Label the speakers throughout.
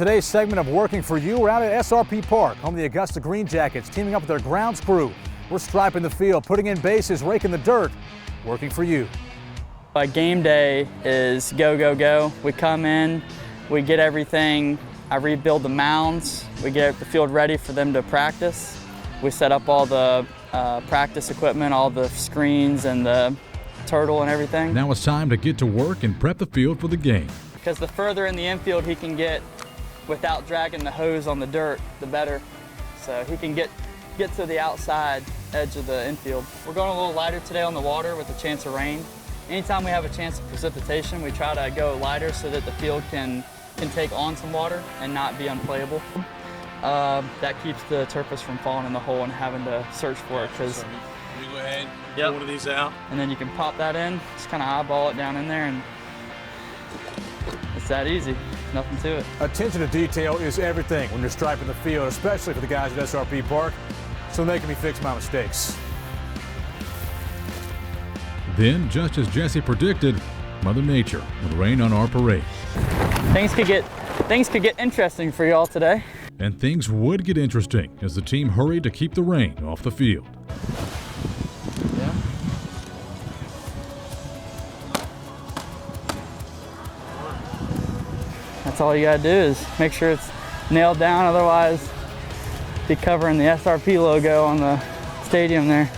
Speaker 1: Today's segment of Working for You, we're out at SRP Park, home of the Augusta GreenJackets, teaming up with their grounds crew. We're striping the field, putting in bases, raking the dirt. Working for you.
Speaker 2: Game day is go, go, go. We come in, we get everything, I rebuild the mounds, we get the field ready for them to practice. We set up all the practice equipment, all the screens and the turtle and everything.
Speaker 3: Now it's time to get to work and prep the field for the game.
Speaker 2: Because the further in the infield he can get without dragging the hose on the dirt, the better. So he can get to the outside edge of the infield. We're going a little lighter today on the water with a chance of rain. Anytime we have a chance of precipitation, we try to go lighter so that the field can take on some water and not be unplayable. That keeps the turfers from falling in the hole and having to search for it.
Speaker 4: So we go ahead, pull one of these out.
Speaker 2: And then you can pop that in, just kind of eyeball it down in there, and it's that easy. Nothing to it.
Speaker 1: Attention to detail is everything when you're striping the field, especially for the guys at SRP Park, so making me fix my mistakes.
Speaker 3: Then, just as Jesse predicted, Mother Nature would rain on our parade.
Speaker 2: Things could get interesting for y'all today.
Speaker 3: And things would get interesting as the team hurried to keep the rain off the field.
Speaker 2: Yeah. That's all you gotta do is make sure it's nailed down, otherwise be covering the SRP logo on the stadium there.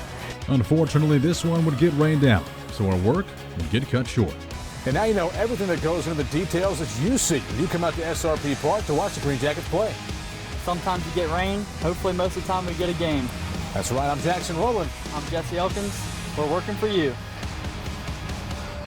Speaker 3: Unfortunately, this one would get rained out, so our work would get cut short.
Speaker 1: And now you know everything that goes into the details that you see when you come out to SRP Park to watch the GreenJackets play.
Speaker 2: Sometimes you get rain, hopefully most of the time we get a game.
Speaker 1: That's right, I'm Rowland.
Speaker 2: I'm Jesse Elkins. We're working for you.